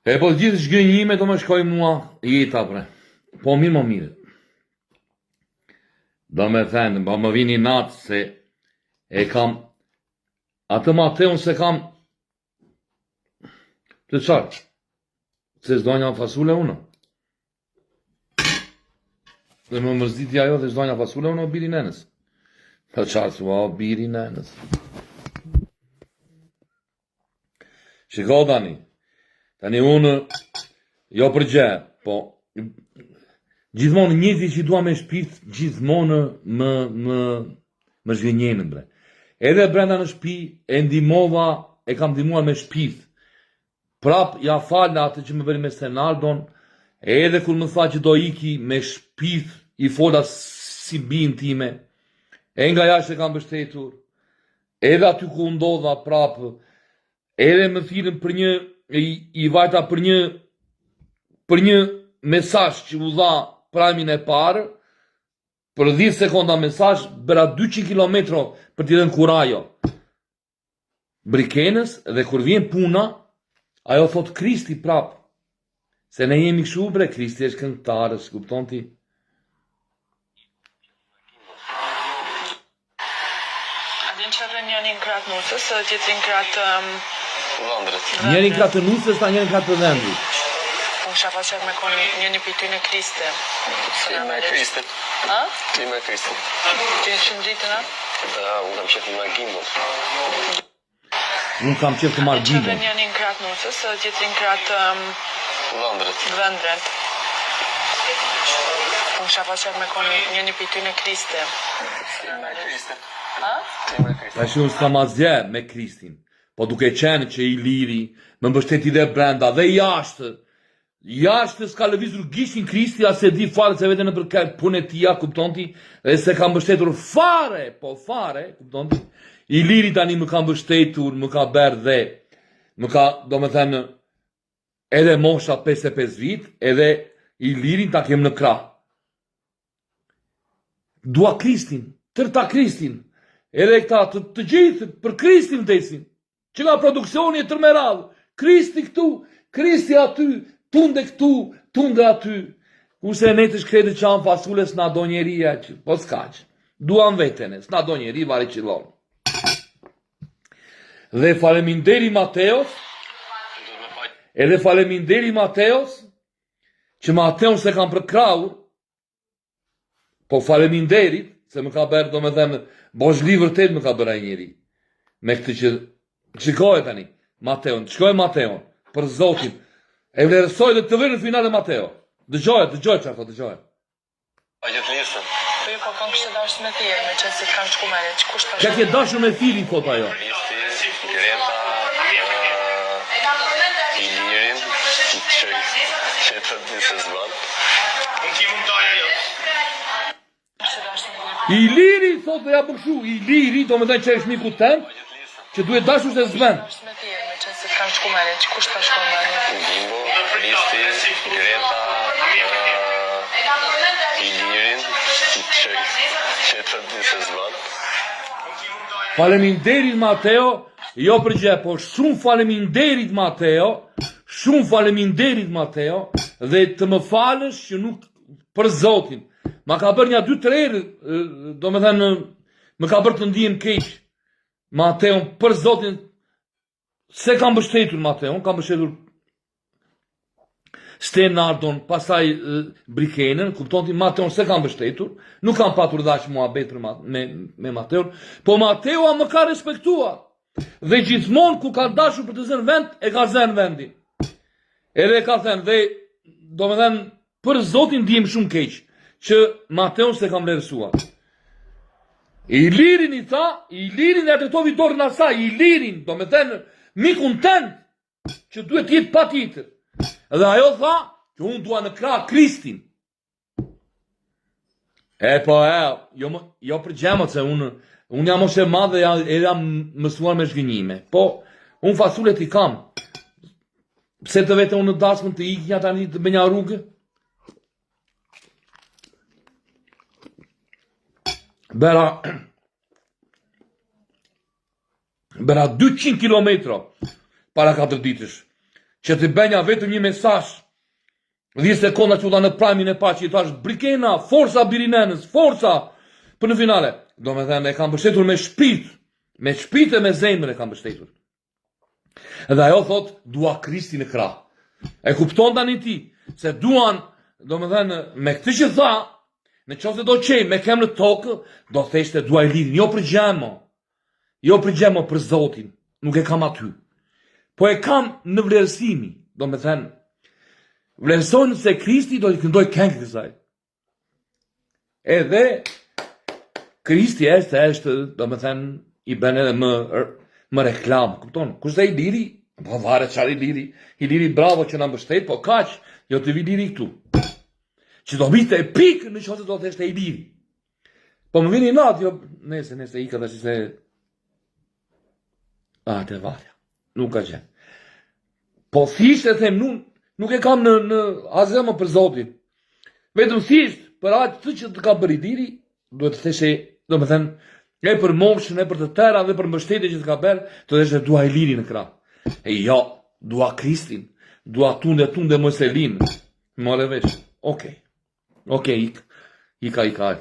E po gjithë shgënjime do më shkoj mua jeta bre. Po mirë më mirë. Do me thënë, po më vini natë se e kam atë Mateun se kam të qarë. Se s'do një fasule unë. Dhe më mërziti ajo dhe s'do një fasule unë o biri nenës. Të qarë s'u o biri nenës. Shiko tani. Tani unë jo përgje, po gjithmonë njëti që dua me shpirt, gjithmonë më zhgënjenën bre. Edhe brenda në shtëpi e ndihmova, e kam ndihmuar me shpirt. Prap ja falna atë që më bëri me Stenaldon, edhe kur më tha që do iki me shpirt, i fola si bin time, e nga jashtë e kam mbështetur, edhe aty ku ndodha prap, edhe më thirrën për një, i vajta për një mesazh që u dha pramin e parë, për 10 sekonda mesazh, bëra 200 kilometro për t'i dhënë kurajo. Brikenës, dhe kur vjen puna, ajo thot Kristi prap. Se ne jemi kështu bre, Kristi është këngëtarës, kupton ti? A din që dhe njëri në kratë nusës, tjetëri në kratë Vëndrët. Njëri në kratë të nusës, ta njëri në kratë të vendit. Unë shafa që me konë njëni për ty në Kriste. Klima e Kristit. A? Klima e Kristit. Ty e shumë ditën, a? Unë kam qef një gimbal. Unë kam qef të marrë A din që dhe gimbal. njëri në kratë nusës, tjetëri në kratë Vëndrët. Vëndrët. Unë shafa që me konë njëni për ty në Kriste. Klima e Kristit. A? Klima e Kristit. Ta që unë s'kam asgje me Kristin, po duke qenë që i liri, më mbështeti dhe brenda, dhe jashtë s'ka lëvizur gishtin Kristi, as e di fare se vete në për punë e tia, kupton ti, dhe se ka mbështetur fare, kupton ti, i liri tani më ka mbështetur, më ka berë dhe, më ka, do me thënë, edhe mosha 55 vit, edhe i lirin ta kem në krah. Dua Kristin, tërta Kristin, edhe këta të gjithë për Kristin vdesin, që nga produksioni e tërmeradhë, Kristi këtu, Kristi aty, tunde këtu, tunde aty, kurse ne të shkredi qanë fasule s'na do njeria që, po s'kaq, duan vetene, s'na do njeri vari qilon. Dhe faleminderi Mateos, edhe faleminderi Mateos, që Mateos se kam përkraur, po faleminderit, se më ka bërë, do me dhemë, bozhli vërtet më ka bërë ai njeri. Me këtë që, shikoj tani, Mateon, shkoj Mateon, për Zotin, e vlerësoj dhe të vërë në finale Mateo. Dëgjoj që ato, dëgjoj. A gjithë listën. Po ju po kanë kështë dashë me thirë, me që si kanë shku me që kush ka Që ke dashur me thirin, thot ajo. Listi, Greta, i lirin, që të disë zban. I liri, thot dhe ja bëkshu, i liri, do me dhe që është miku tem, që duhet dashur se zben. dashë me thirë, me që si kanë shku me që kush ka shku me Gimbo, Listi, Greta, i lirin, që të disë zban. Faleminderit Mateo, jo përgje, po shumë faleminderit Mateo, dhe të më falësh që nuk për Zotin. Ma ka bërë një 2-3 herë, do me thënë, më ka bërë të ndihem keq. Mateo, për Zotin, se kam bështetur Mateo, kam bështetur Stenardon, pasaj Brikenën, kupton ti, Mateo se kam bështetur, nuk kam patur dash muhabet me Mateo, po Mateo më ka respektuar. Dhe gjithmonë ku ka dashur për të zënë vend, e ka zënë vendin. Edhe ka thënë, dhe do me thënë, për Zotin ndihem shumë keq, që Mateo se kam vlerësuar. I lirin i tha, i lirin e atëtovi dorën asaj, i lirin, do me thënë, mikun tënë, që duhet jetë pa tjetër. Edhe ajo tha, që unë dua në krah Kristin. Jo për gjemët, se unë jam oshe madhe e jam mësuar me shgënjime. Po, unë fasulet i kam. Pse të vete unë në dasmën të ikja tani të bënja rrugë? Bera 200 kilometra para 4 ditësh. që të bënja vetëm një mesazh 10 sekonda që u dha në prajmin e paqe, i thash Brikena, forca Birinenës, forca për në finale. Do me thënë, e kam mbështetur me shpirt e me zemër e kam mbështetur. Edhe ajo thot, dua Kristi në krah. E kupton tani ti, se duan, do me thënë, me këtë që tha, në qoftë do qej me kem në tokë, do theshte dua Ilirin, jo për gjemo. Jo për gjemo për Zotin, nuk e kam aty. Po e kam në vlerësimi, do me thënë, vlerësojnë se Kristi do të këndoj këngë kësaj. Edhe Kristi është, do me thënë, i bën edhe më reklam, kupton? Kushte Iliri? Po varet çfarë Iliri. Iliri bravo që na mbështet, po kaq, jo të vi Iliri këtu. Që do bite epik në qoftë do të ishte Iliri. Po më vini natë, jo, nese ika tash se te varja. Nuk ka gjë. Po thjesht e them, nuk e kam në azema për Zotin. Vetëm thjesht për atë që të ka bërë Iliri, duhet të theshë, do me thënë, e për moshën, e për të tëra dhe për mbështetje që të ka bërë, të theshë dua Iliri në krah. E jo, dua Kristin, dua tunde Moselin. More veç. Okej, ika.